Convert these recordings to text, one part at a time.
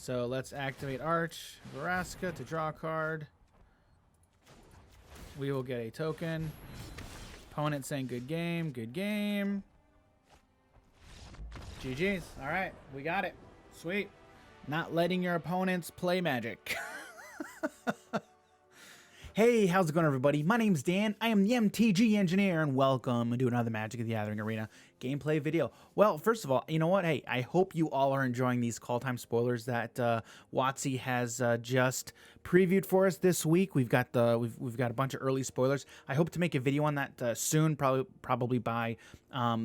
So let's activate Arch, Vraska to draw a card. We will get a token. Opponent saying good game, good game. GG's. All right, we got it. Sweet. Not letting your opponents play Magic. Hey, how's it going, everybody? My name's Dan. I am the MTG engineer, and welcome to another Magic the Gathering Arena gameplay video. Well, first of all, you know what? Hey, I hope you all are enjoying these call time spoilers that WotC has just previewed for us this week. We've got we've got a bunch of early spoilers. I hope to make a video on that soon, probably by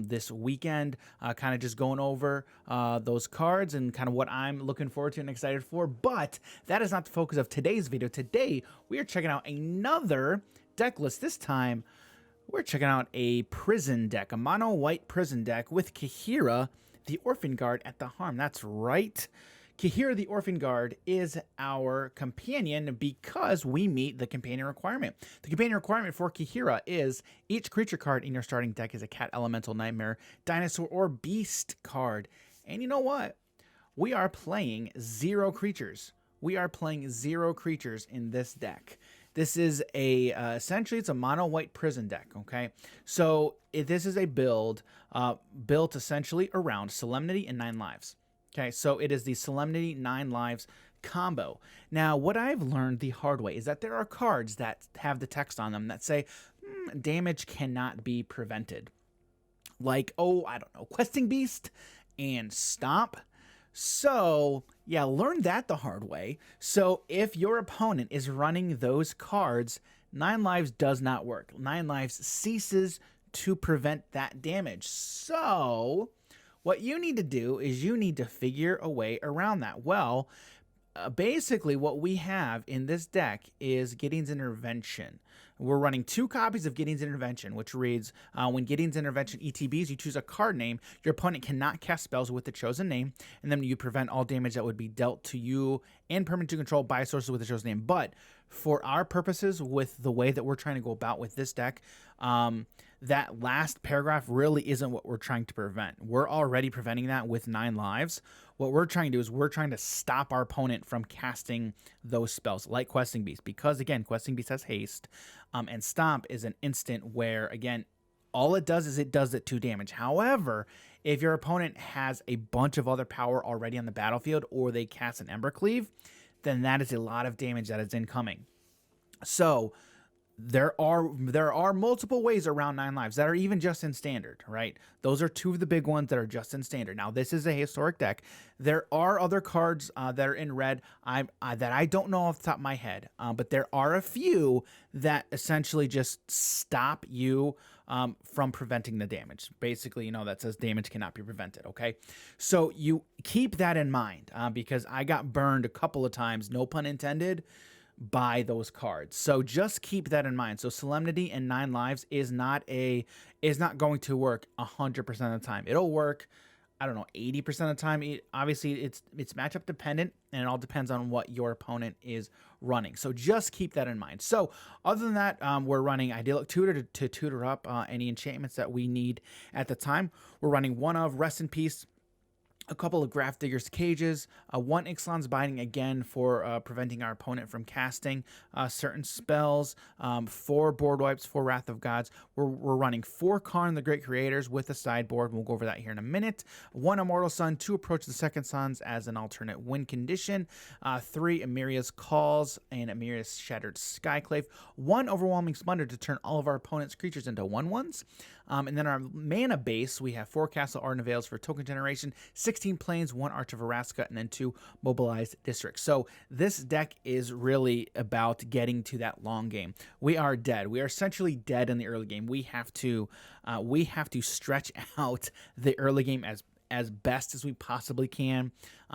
this weekend. Kind of just going over those cards and kind of what I'm looking forward to and excited for. But that is not the focus of today's video. Today we are checking out another deck list. This time we're checking out a prison deck, a mono white prison deck with Kaheera, the Orphan Guard at the harm. That's right. Kaheera, the Orphan Guard, is our companion because we meet the companion requirement. The companion requirement for Kaheera is each creature card in your starting deck is a cat, elemental, nightmare, dinosaur, or beast card. And you know what? We are playing 0 creatures. We are playing 0 creatures in this deck. This is a, essentially it's a mono white prison deck, okay? So this is a build built essentially around Solemnity and 9 lives. Okay, so it is the Solemnity 9 lives combo. Now, what I've learned the hard way is that there are cards that have the text on them that say, damage cannot be prevented. Like, oh, I don't know, Questing Beast and Stomp. So, yeah, learn that the hard way. So if your opponent is running those cards, 9 lives does not work. 9 lives ceases to prevent that damage. So what you need to do is you need to figure a way around that. Well, basically what we have in this deck is Gideon's Intervention. We're running 2 copies of Gideon's Intervention, which reads, when Gideon's Intervention ETBs, you choose a card name. Your opponent cannot cast spells with the chosen name, and then you prevent all damage that would be dealt to you and permanent to control by sources with the chosen name. But for our purposes, with the way that we're trying to go about with this deck, that last paragraph really isn't what we're trying to prevent. We're already preventing that with 9 lives. What we're trying to do is we're trying to stop our opponent from casting those spells like Questing Beast, because again, Questing Beast has haste, and Stomp is an instant where, again, all it does is it does it 2 damage. However, if your opponent has a bunch of other power already on the battlefield, or they cast an Embercleave, then that is a lot of damage that is incoming. So there are multiple ways around 9 lives that are even just in standard, right? Those are 2 of the big ones that are just in standard. Now, this is a historic deck. There are other cards that are in red that I don't know off the top of my head, but there are a few that essentially just stop you from preventing the damage. Basically, you know, that says damage cannot be prevented, okay? So you keep that in mind because I got burned a couple of times, no pun intended, by those cards. So just keep that in mind. So Solemnity and 9 lives is not going to work 100% of the time. It'll work, I don't know, 80% of the time. Obviously it's matchup dependent, and it all depends on what your opponent is running. So just keep that in mind. So other than that, we're running Idyllic Tutor to tutor up any enchantments that we need at the time. We're running 1 of Rest in Peace, a couple of Grafdigger's Cages, 1 Ixalan's Binding, again for preventing our opponent from casting certain spells, 4 Board Wipes, 4 Wrath of Gods. We're running 4 Karn the Great Creators with a sideboard. We'll go over that here in a minute. 1 Immortal Sun, 2 Approach the Second Suns as an alternate win condition, 3 Emiria's Calls and Emiria's Shattered Skyclave, 1 Overwhelming Splendor to turn all of our opponent's creatures into 1/1s. And then our mana base, we have 4 Castle Arden Veils for token generation, 16 Plains, 1 Arch of Vraska, and then 2 Mobilized Districts. So this deck is really about getting to that long game. We are dead. We are essentially dead in the early game. We have to stretch out the early game as best as we possibly can,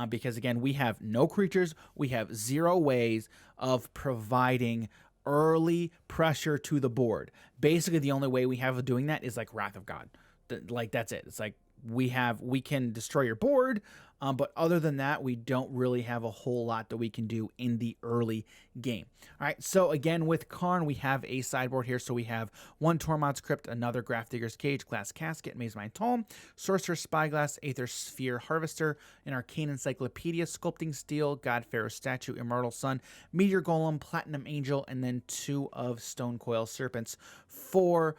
because again, we have no creatures. We have 0 ways of providing early pressure to the board. Basically, the only way we have of doing that is like Wrath of God. Like, that's it. It's like we can destroy your board, But other than that, we don't really have a whole lot that we can do in the early game. All right, so again, with Karn, we have a sideboard here. So we have one Tormod's Crypt, another Grafdigger's Cage, Glass Casket, Maze Mind Tome, Sorcerer's Spyglass, Aether Sphere Harvester, an Arcane Encyclopedia, Sculpting Steel, God Pharaoh Statue, Immortal Sun, Meteor Golem, Platinum Angel, and then 2 of Stone Coil Serpents for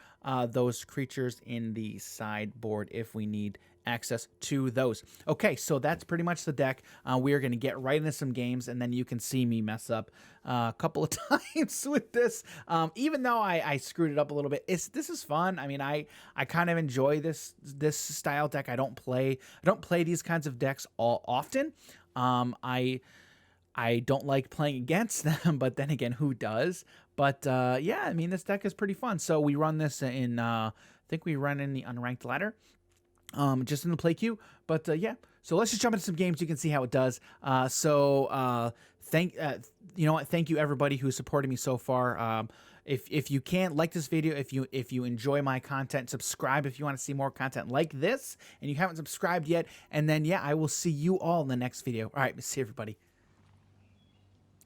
those creatures in the sideboard if we need access to those. Okay, so that's pretty much the deck. We are going to get right into some games, and then you can see me mess up a couple of times with this. Even though I screwed it up a little bit, this is fun. I mean, I kind of enjoy this style deck. I don't play these kinds of decks all often. I don't like playing against them, but then again, who does? But yeah, I mean, this deck is pretty fun. So we run this in, I think we run in the unranked ladder. Just in the play queue, but yeah. So let's just jump into some games. You can see how it does. You know what? Thank you everybody who supported me so far. If you can, like this video, if you enjoy my content, subscribe if you want to see more content like this, and you haven't subscribed yet. And then yeah, I will see you all in the next video. All right, see everybody.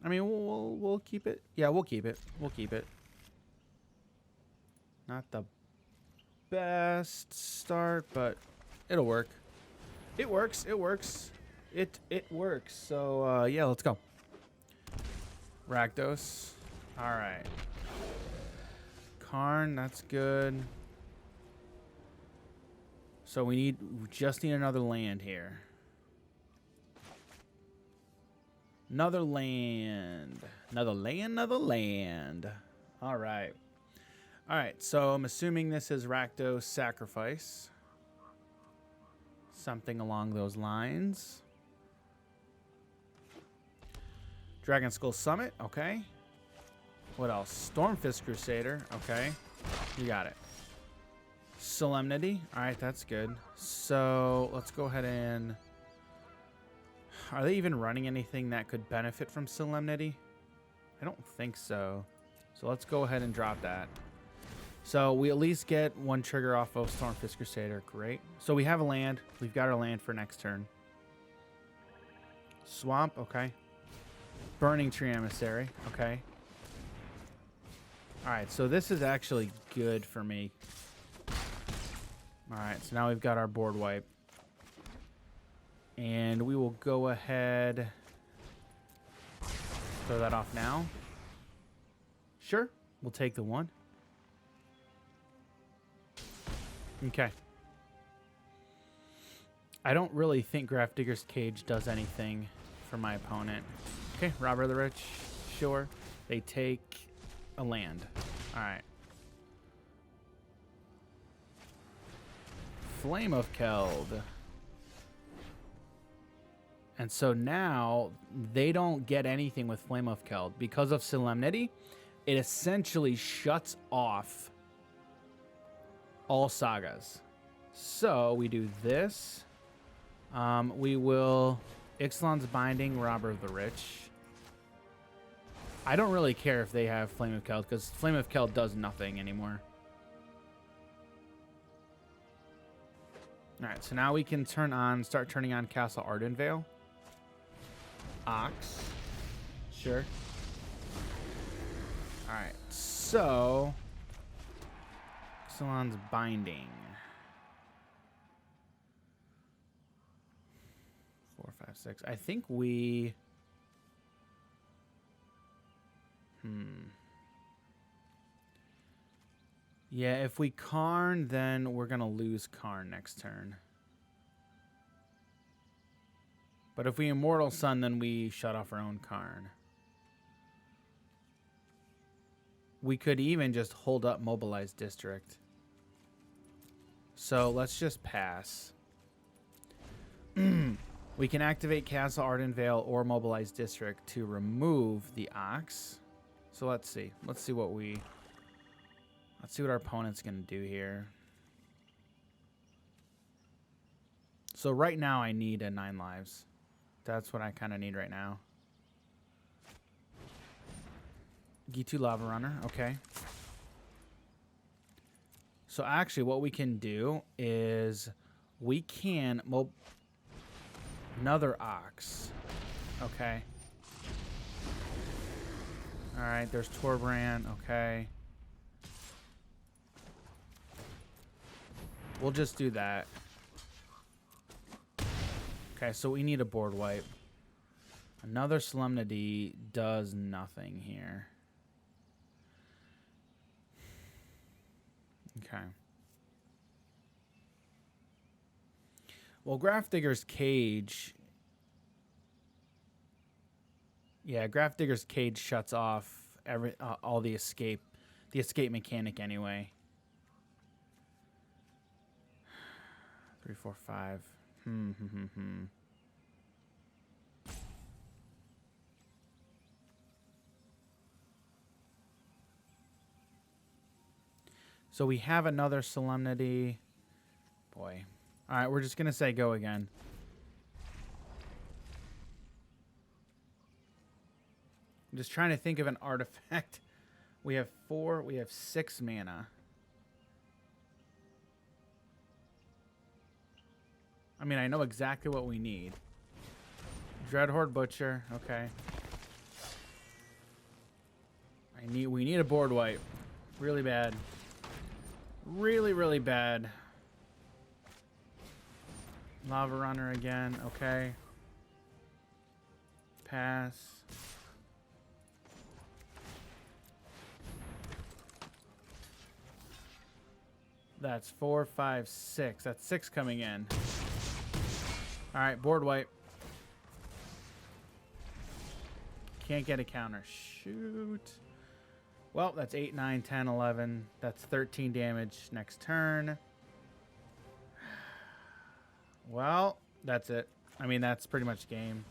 I mean, we'll keep it. Yeah, we'll keep it. We'll keep it. Not the best start, but it'll work. It works. It works. It works. So yeah, let's go. Rakdos. All right. Karn, that's good. So we just need another land here. Another land. Another land. All right. All right, so I'm assuming this is Rakdos Sacrifice. Something along those lines. Dragon Skull Summit, okay. What else? Stormfist Crusader, okay. You got it. Solemnity, all right, that's good. So let's go ahead and... Are they even running anything that could benefit from Solemnity? I don't think so. So let's go ahead and drop that. So we at least get 1 trigger off of Stormfist Crusader. Great. So we have a land. We've got our land for next turn. Swamp, okay. Burning Tree Emissary, okay. Alright, so this is actually good for me. Alright, so now we've got our board wipe. And we will go ahead. Throw that off now. Sure, we'll take the 1. Okay. I don't really think Grafdigger's Cage does anything for my opponent. Okay, Robber of the Rich. Sure. They take a land. Alright. Flame of Keld. And so now they don't get anything with Flame of Keld. Because of Solemnity, it essentially shuts off all sagas. So we do this. We will Ixalan's Binding, Robber of the Rich. I don't really care if they have Flame of Keld, because Flame of Keld does nothing anymore. Alright, so now we can start turning on Castle Ardenvale. Ox. Sure. Alright, so Ixalan's Binding. 4, 5, 6. I think we... Yeah, if we Karn, then we're going to lose Karn next turn. But if we Immortal Sun, then we shut off our own Karn. We could even just hold up Mobilized District. So let's just pass. We can activate Castle Ardenvale or Mobilized District to remove the Ox. So let's see. Let's see what our opponent's going to do here. So right now I need a 9 lives. That's what I kind of need right now. G2 Lava Runner. Okay. So actually what we can do is we can Another ox. Okay. Alright, there's Torbrand. Okay. We'll just do that. Okay, so we need a board wipe. Another Solemnity does nothing here. Okay. Well, Grafdigger's Cage... Yeah, Grafdigger's Cage shuts off all the escape mechanic anyway. 3, 4, 5. So we have another Solemnity. Boy. All right, we're just going to say go again. I'm just trying to think of an artifact. We have 4, we have 6 mana. I mean, I know exactly what we need. Dreadhorde Butcher, okay. We need a board wipe. Really bad. Really, really bad. Lava Runner again, okay. Pass. That's 4, 5, 6. That's 6 coming in. All right, board wipe. Can't get a counter. Shoot. Well, that's 8, 9, 10, 11. That's 13 damage next turn. Well, that's it. I mean, that's pretty much game.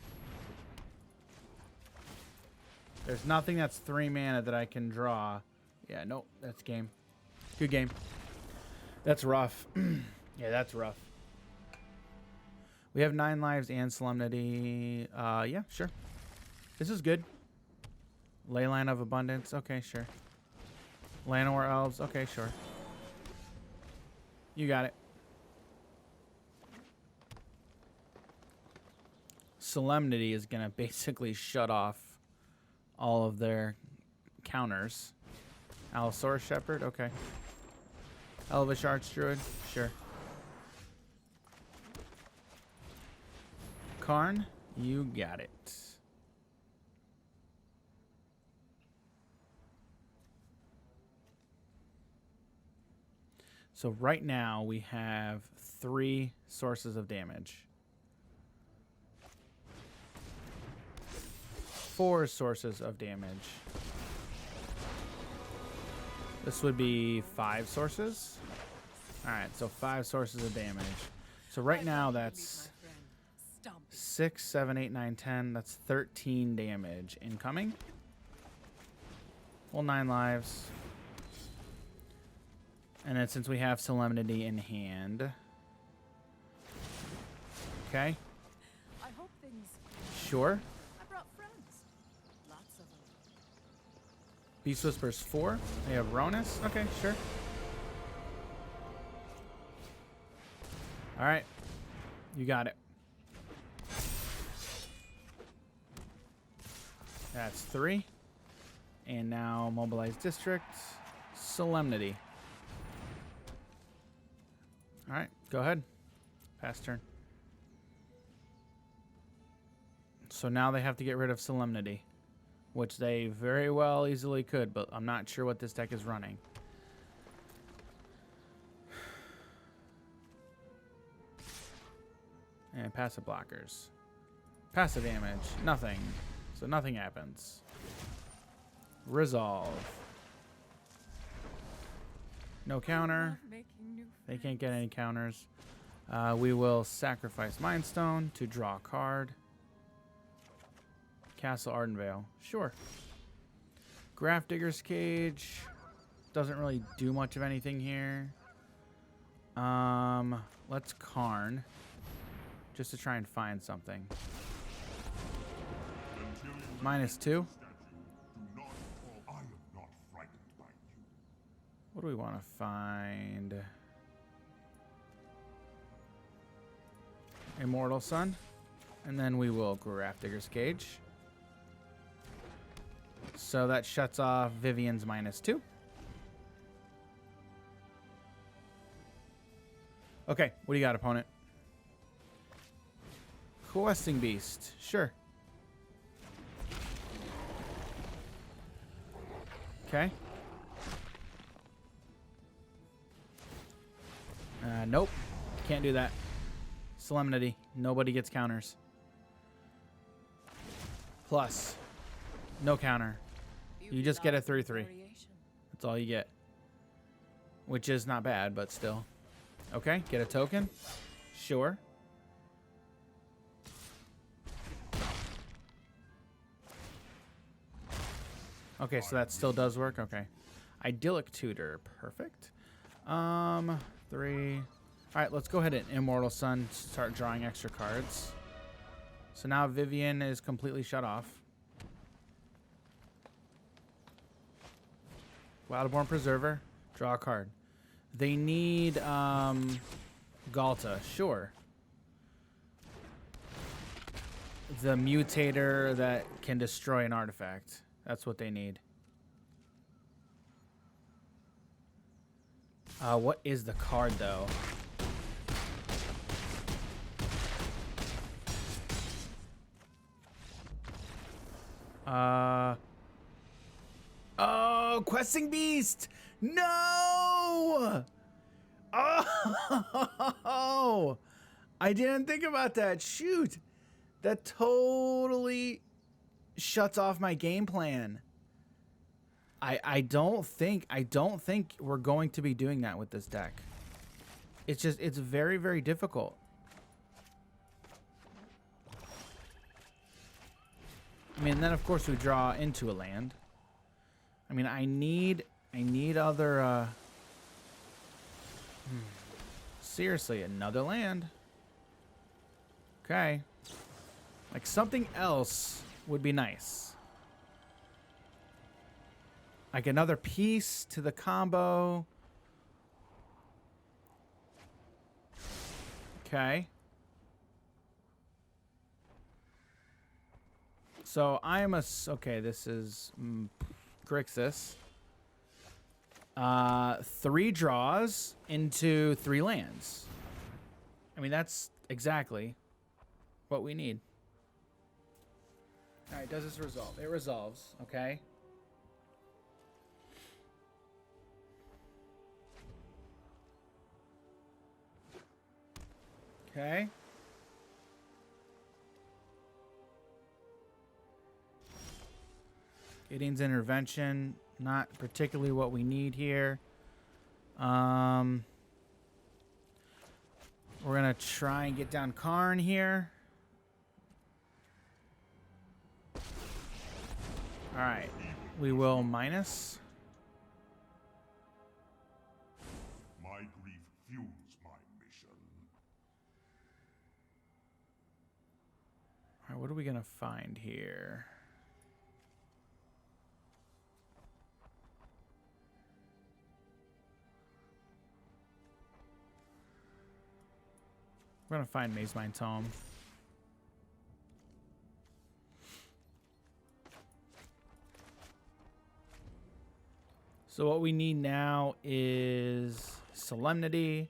There's nothing that's 3 mana that I can draw. Yeah, nope, that's game. Good game. That's rough. Yeah, that's rough. We have 9 lives and Solemnity. Yeah, sure. This is good. Leyline of Abundance. Okay, sure. Llanowar Elves. Okay, sure. You got it. Solemnity is going to basically shut off all of their counters. Allosaurus Shepherd. Okay. Elvish Archdruid. Sure. Karn, you got it. So right now we have 3 sources of damage. 4 sources of damage. This would be 5 sources. Alright, so 5 sources of damage. So right now that's 6, 7, 8, 9, 10. That's 13 damage incoming. Well, 9 lives. And then since we have Solemnity in hand. Okay. I hope things. Sure. I brought friends. Lots of them. Beast Whispers 4. They have Ronus. Okay, sure. All right. You got it. That's 3. And now Mobilize District. Solemnity. All right, go ahead. Pass turn. So now they have to get rid of Solemnity, which they very well easily could, but I'm not sure what this deck is running. And passive blockers. Passive damage, nothing. So nothing happens. Resolve. No counter. They can't get any counters. We will sacrifice Mind Stone to draw a card. Castle Ardenvale. Sure. Grafdigger's Cage. Doesn't really do much of anything here. Let's Karn. Just to try and find something. -2. What do we want to find? Immortal Sun. And then we will grab Digger's Cage. So that shuts off Vivian's -2. Okay, what do you got, opponent? Questing Beast. Sure. Okay. Nope. Can't do that. Solemnity. Nobody gets counters. Plus. No counter. You just get a 3/3. That's all you get. Which is not bad, but still. Okay, get a token. Sure. Okay, so that still does work. Okay. Idyllic Tutor. Perfect. 3. All right, let's go ahead and Immortal Sun, start drawing extra cards. So now Vivian is completely shut off. Wildborn Preserver, draw a card. They need Galta, sure. The mutator that can destroy an artifact. That's what they need. What is the card though? Oh, Questing Beast! No! Oh! I didn't think about that. Shoot! That totally shuts off my game plan. I don't think we're going to be doing that with this deck. It's very, very difficult. I mean, then of course we draw into a land. I mean, I need other seriously, another land. Okay. Like something else would be nice. Like another piece to the combo. Okay. So I'm okay, this is Grixis. 3 draws into 3 lands. I mean, that's exactly what we need. All right, does this resolve? It resolves, okay. Okay. Gideon's Intervention, not particularly what we need here. We're gonna try and get down Karn here. All right, we will minus. My grief fuels my mission. All right, what are we gonna find here? We're gonna find Maze Mind Tome. So what we need now is Solemnity.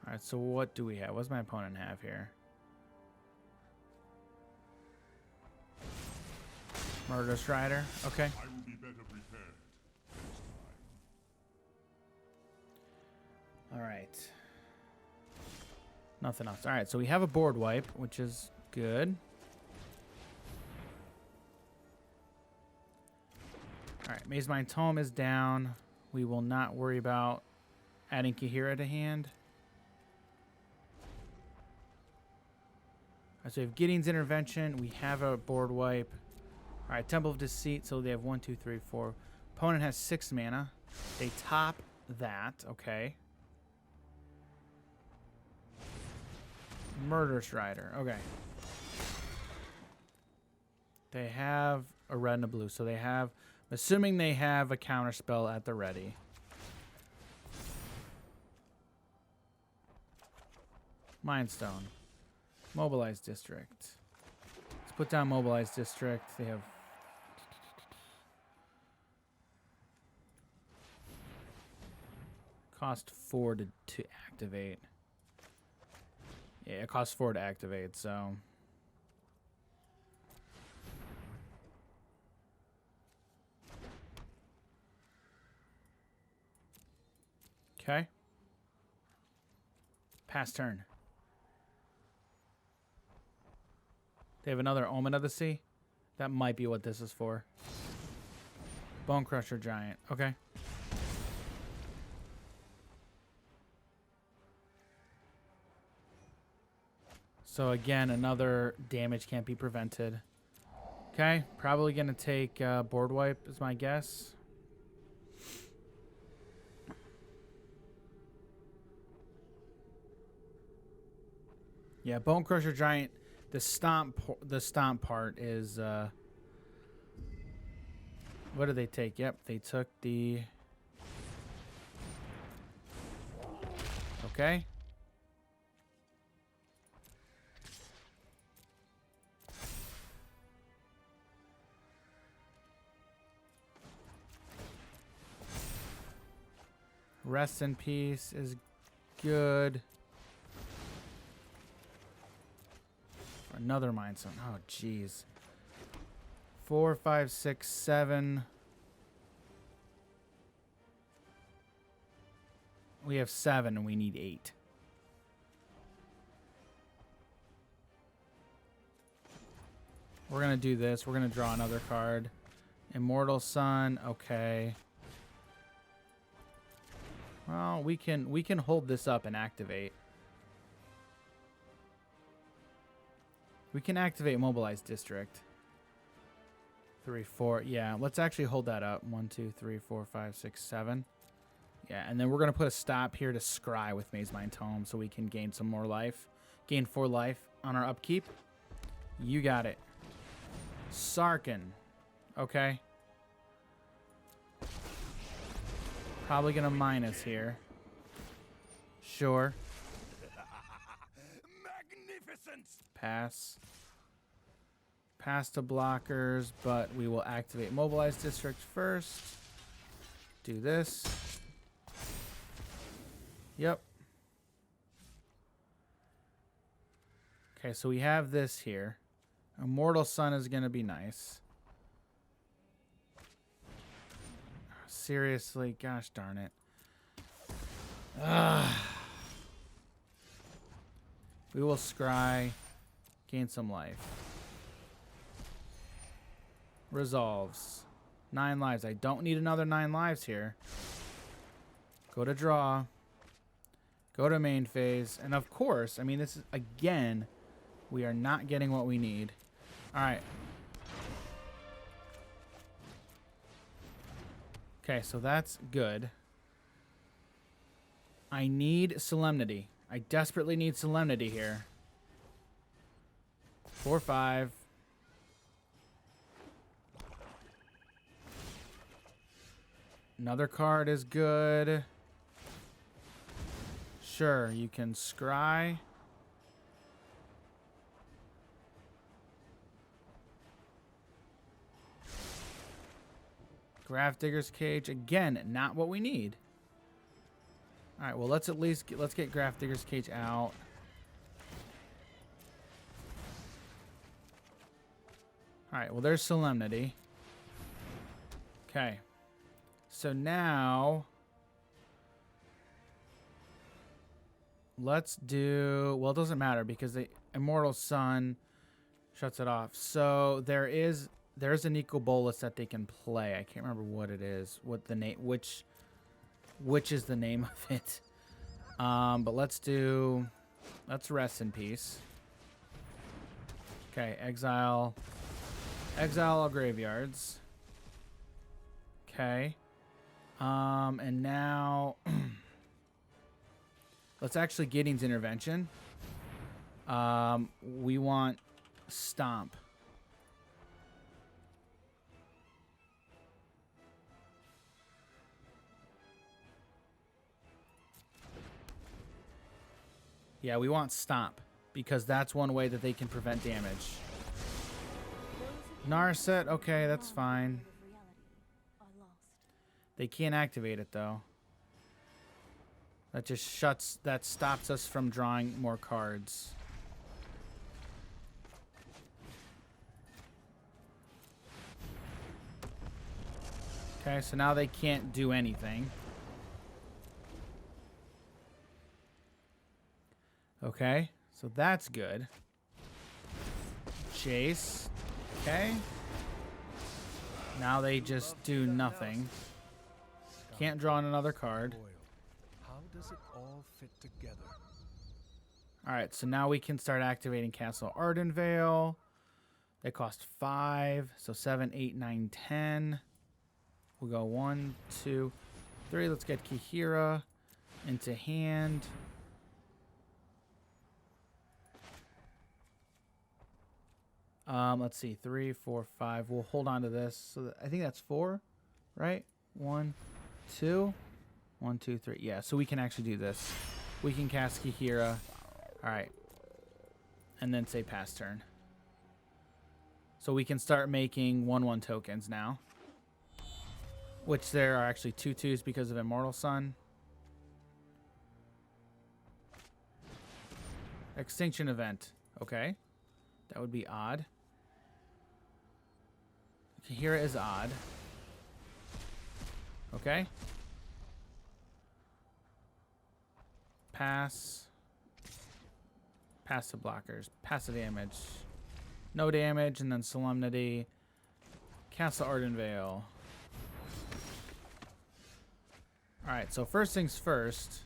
All right, so what do we have? What's my opponent have here? Murder Strider. Okay. I will be better prepared this time. All right. Nothing else. All right, so we have a board wipe, which is good. All right, Maze Mind Tome is down. We will not worry about adding Kahira to hand. All right, so we have Gideon's Intervention. We have a board wipe. All right, Temple of Deceit. So they have 1, 2, 3, 4. Opponent has 6 mana. They top that. Okay. Murder Strider. Okay. They have a red and a blue. So they have, assuming they have a counter spell at the ready. Mindstone. Mobilized district. Let's put down mobilized district. They have... Cost 4 to activate. Yeah, it costs 4 to activate, so... Okay. Pass turn. They have another Omen of the Sea. That might be what this is for. Bone Crusher Giant. Okay. So again, another damage can't be prevented. Okay. Probably going to take board wipe is my guess. Yeah, Bone Crusher Giant. The stomp part is what did they take? Yep, they took the... Okay. Rest in Peace is good. Another Mindstone. Oh, jeez. 4, 5, 6, 7. We have 7 and we need 8. We're going to do this. We're going to draw another card. Immortal Sun. Okay. Well, we can hold this up and activate. We can activate Mobilized District. 3, 4. Yeah, let's actually hold that up. 1, 2, 3, 4, 5, 6, 7. Yeah, and then we're going to put a stop here to scry with Maze Mind Tome so we can gain some more life. Gain 4 life on our upkeep. You got it. Sarkin. Okay. Probably going to minus here. Sure. Magnificent. Pass. Pass to blockers, but we will activate Mobilized District first. Do this. Yep. Okay, so we have this here. Immortal Sun is going to be nice. Seriously, gosh darn it. Ugh. We will scry. Gain some life. Resolves. 9 lives. I don't need another 9 lives here. Go to draw. Go to main phase. And of course, I mean, this is, again, we are not getting what we need. All right. Okay, so that's good. I need Solemnity. I desperately need Solemnity here. 4, 5. Another card is good. Sure, you can scry. Grafdigger's Cage. Again, not what we need. All right, well, let's at least let's get Grafdigger's Cage out. All right, well, there's Solemnity. Okay. So now let's do, well, it doesn't matter because the Immortal Sun shuts it off. So there's an Eco Bolus that they can play. I can't remember what it is, what the name, which is the name of it. But let's Rest in Peace. Okay, exile all graveyards. Okay. And now let's actually Gideon's Intervention. We want Stomp. Yeah, we want stomp because that's one way that they can prevent damage. Narset, okay, that's fine. They can't activate it though. That just stops us from drawing more cards. Okay, so now they can't do anything. Okay, so that's good. Jace. Okay. Now they just do nothing. Can't draw another card. How does it all fit together? Alright, so now we can start activating Castle Ardenvale. They cost 5, so 7, 8, 9, 10. We'll go 1, 2, 3. Let's get Kihira into hand. Let's see, 3, 4, 5. We'll hold on to this. So I think that's 4, right? 1, 2, 1, 2, 3. Yeah, so we can actually do this. We can cast Kihira. All right, and then say pass turn. So we can start making 1/1 tokens now, which there are actually 2/2s because of Immortal Sun. Extinction event. Okay, that would be odd. Kihira is odd. Okay. Pass. Passive blockers. Passive damage. No damage, and then Solemnity. Castle Ardenvale. Alright, so first things first.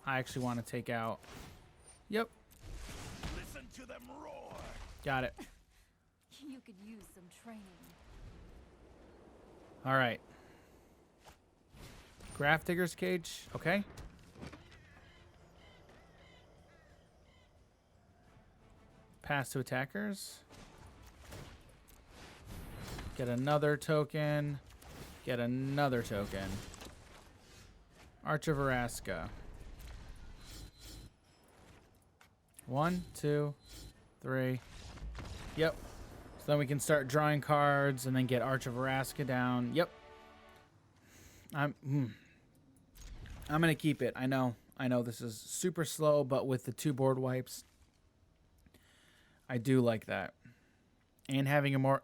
I actually want to take out... Yep. Listen to them roar. Got it. You could use some training. Alright. Graph Digger's Cage. Okay. Pass to attackers. Get another token. Get another token. Arch of Araska. 1, 2, 3. Yep. So then we can start drawing cards and then get Arch of Araska down. Yep. I'm gonna keep it. I know this is super slow, but with the 2 board wipes, I do like that. And having a more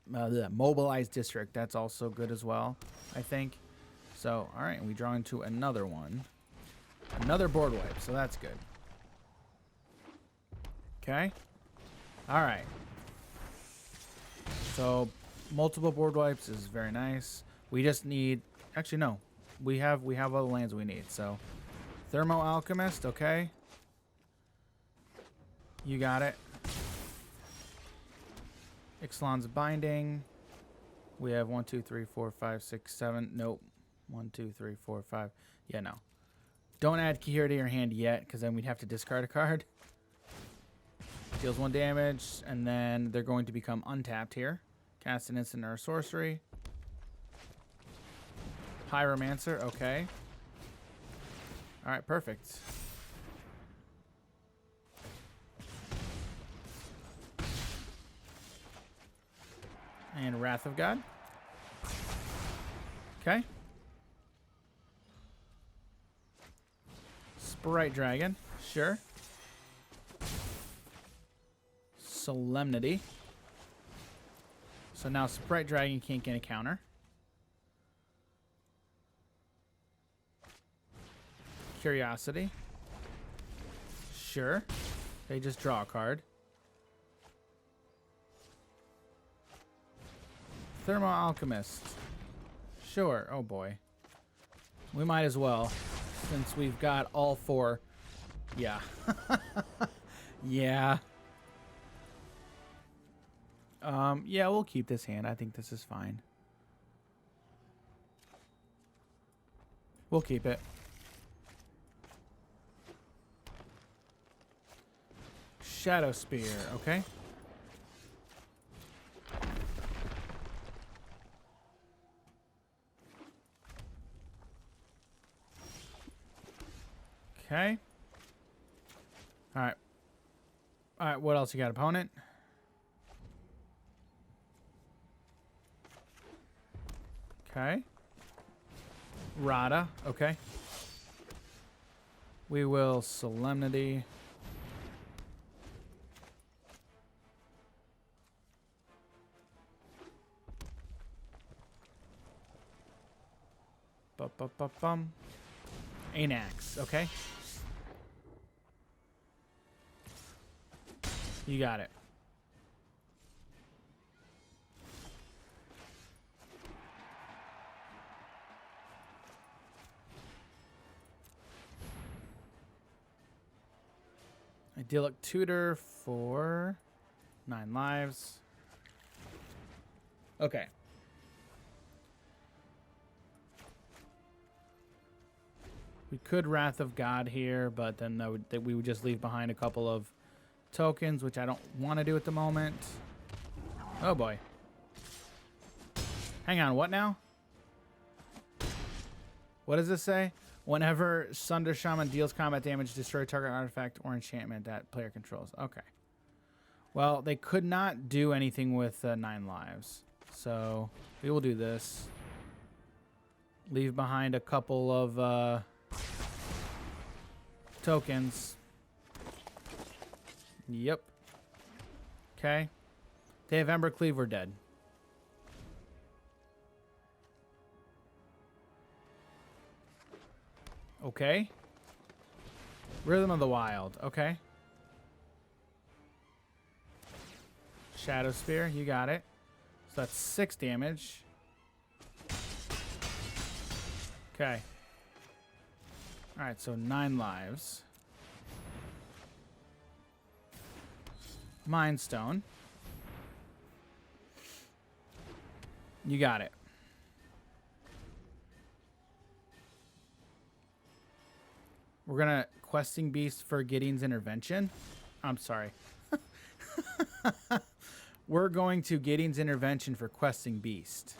mobilized district, that's also good as well, I think. So, all right, we draw into another one. Another board wipe, so that's good. Okay. All right. So, multiple board wipes is very nice. We just need... Actually, no. We have all the lands we need, so... Thermo Alchemist, okay. You got it. Ixalan's Binding. We have 1, 2, 3, 4, 5, 6, 7. Nope. 1, 2, 3, 4, 5. Yeah, no. Don't add Kihira to your hand yet, because then we'd have to discard a card. Deals 1 damage, and then they're going to become untapped here. Cast an instant or a sorcery. Pyromancer, okay. Alright, perfect. And Wrath of God. Okay. Sprite Dragon. Sure. Solemnity. So now Sprite Dragon can't get a counter. Curiosity. Sure. They just draw a card. Thermo Alchemist. Sure. Oh boy. We might as well, since we've got all 4. Yeah. Yeah. Yeah, we'll keep this hand. I think this is fine. We'll keep it. Shadow Spear, okay. Okay. All right. All right, what else you got, opponent? Okay. Rada, okay. We will Solemnity. Bum. Anax, okay. You got it. Idyllic Tutor for 9 lives. Okay. We could Wrath of God here, but then that we would just leave behind a couple of tokens, which I don't want to do at the moment. Oh boy. Hang on, what now? What does this say? Whenever Sunder Shaman deals combat damage, destroy target artifact or enchantment that player controls. Okay. Well, they could not do anything with 9 lives. So we will do this. Leave behind a couple of tokens. Yep. Okay. They have Embercleave, we're dead. Okay. Rhythm of the Wild. Okay. Shadow Spear. You got it. So that's 6 damage. Okay. Alright, so 9 lives. Mind Stone. You got it. We're gonna Questing Beast for Gideon's Intervention. I'm sorry. We're going to Gideon's Intervention for Questing Beast.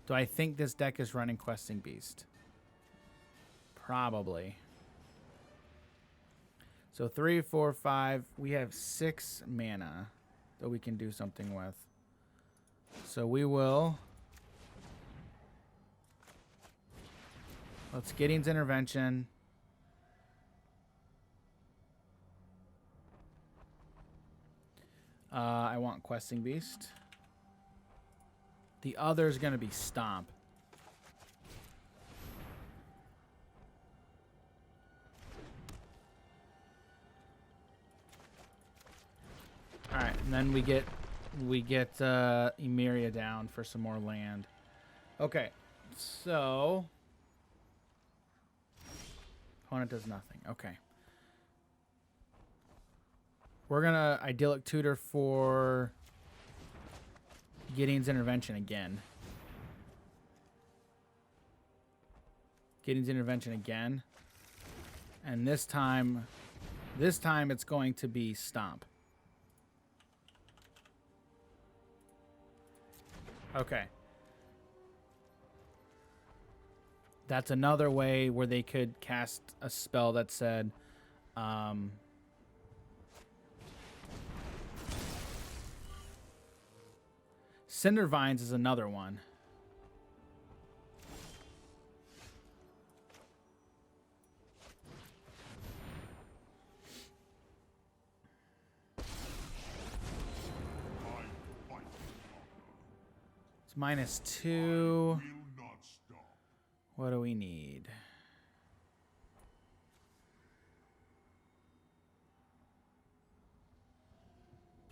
Do I think this deck is running Questing Beast? Probably. So 3, 4, 5. We have 6 mana that we can do something with. So we will. Let's Gideon's Intervention. I want Questing Beast. The other is going to be Stomp. All right, and then we get Emeria down for some more land. Okay, so opponent does nothing. Okay. We're going to Idyllic Tutor for Gideon's Intervention again. Gideon's Intervention again. And this time it's going to be Stomp. Okay. That's another way where they could cast a spell that said, Cinder Vines is another one. It's -2. What do we need?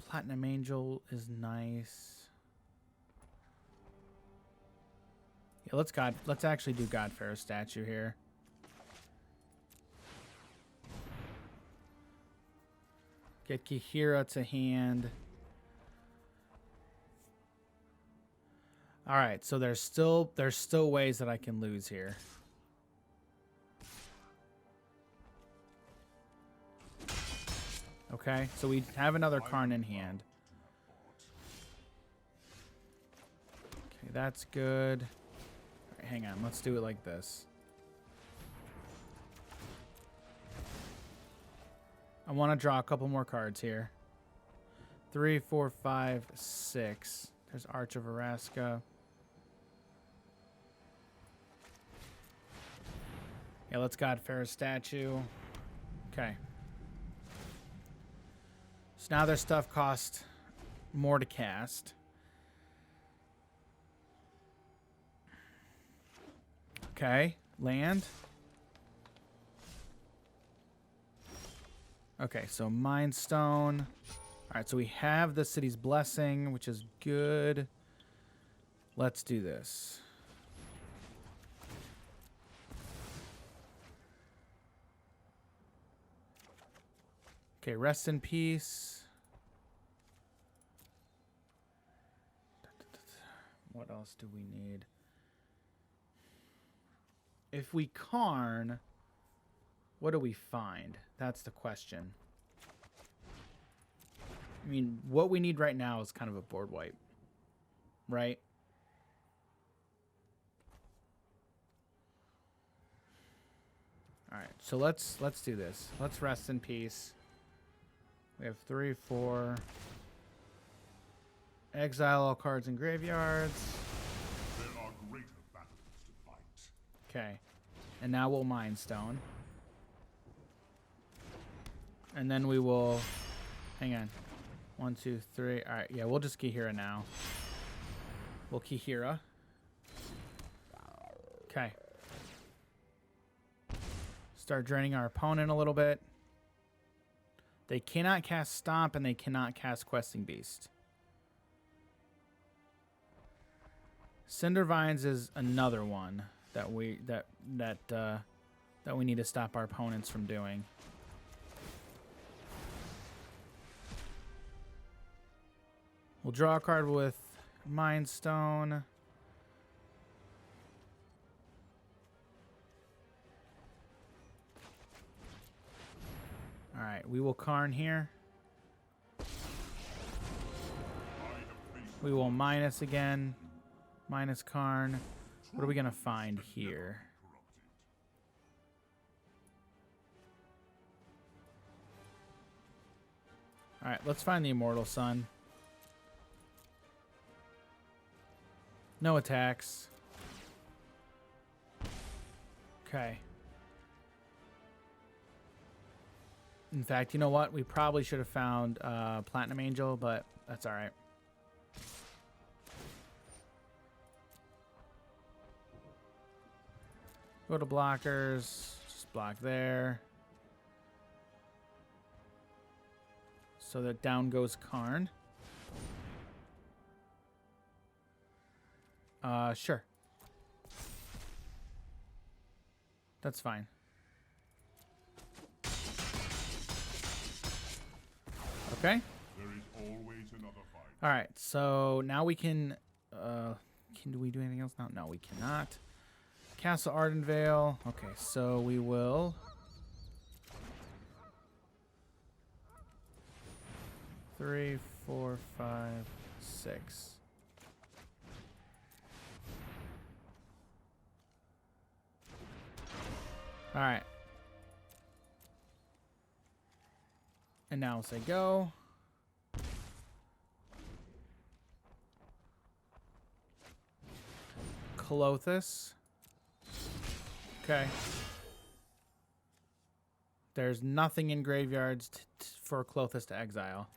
Platinum Angel is nice. Yeah, let's actually do Godfair's statue here. Get Kihira to hand. All right, so there's still ways that I can lose here. Okay, so we have another Karn in hand. Okay, that's good. All right, hang on, let's do it like this. I want to draw a couple more cards here. 3, 4, 5, 6. There's Arch of Araska. Yeah, let's Godfair's statue. Okay. So now their stuff costs more to cast. Okay, land. Okay, so Mind Stone. All right, so we have the city's blessing, which is good. Let's do this. Okay, rest in peace. What else do we need? If we Karn, what do we find? That's the question. I mean, what we need right now is kind of a board wipe, right? All right, so let's do this. Let's rest in peace. We have 3, 4. Exile all cards in graveyards. There are greater battles to fight. Okay, and now we'll Mind Stone. And then we will, hang on. 1, 2, 3. All right, yeah, we'll just Kihira now. We'll Kihira. Okay. Start draining our opponent a little bit. They cannot cast Stomp and they cannot cast Questing Beast. Cindervines is another one that we need to stop our opponents from doing. We'll draw a card with Mind Stone. All right, we will Karn here. We will minus again. Minus Karn. What are we going to find here? All right, let's find the Immortal Sun. No attacks. Okay. In fact, you know what? We probably should have found Platinum Angel, but that's all right. Go to blockers. Just block there. So that down goes Karn. Sure. That's fine. Okay. There is always another fight. All right. So now we can do we do anything else now? No, we cannot. Castle Ardenvale. Okay, so we will three, 4, 5, 6. All right. And now we'll say go. Clothis. Okay. There's nothing in graveyards for Clothis to exile.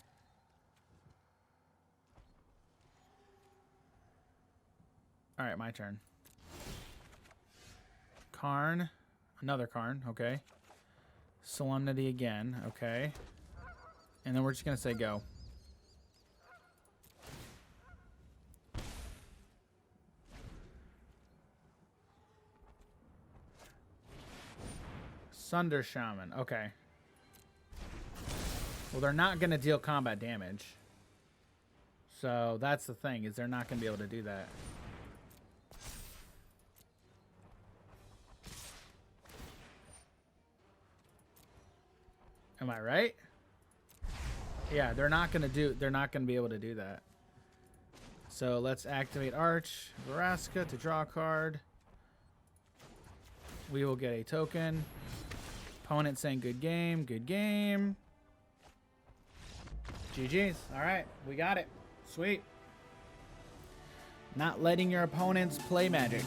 All right, my turn. Karn. Another Karn, okay. Solemnity again, okay. And then we're just going to say go. Sunder Shaman, okay. Well, they're not going to deal combat damage. So that's the thing, is they're not going to be able to do that. Am I right? Yeah, they're not going to be able to do that. So let's activate Arch Veraska to draw a card. We will get a token. Opponent saying good game, good game. GG's. All right, we got it. Sweet. Not letting your opponents play Magic.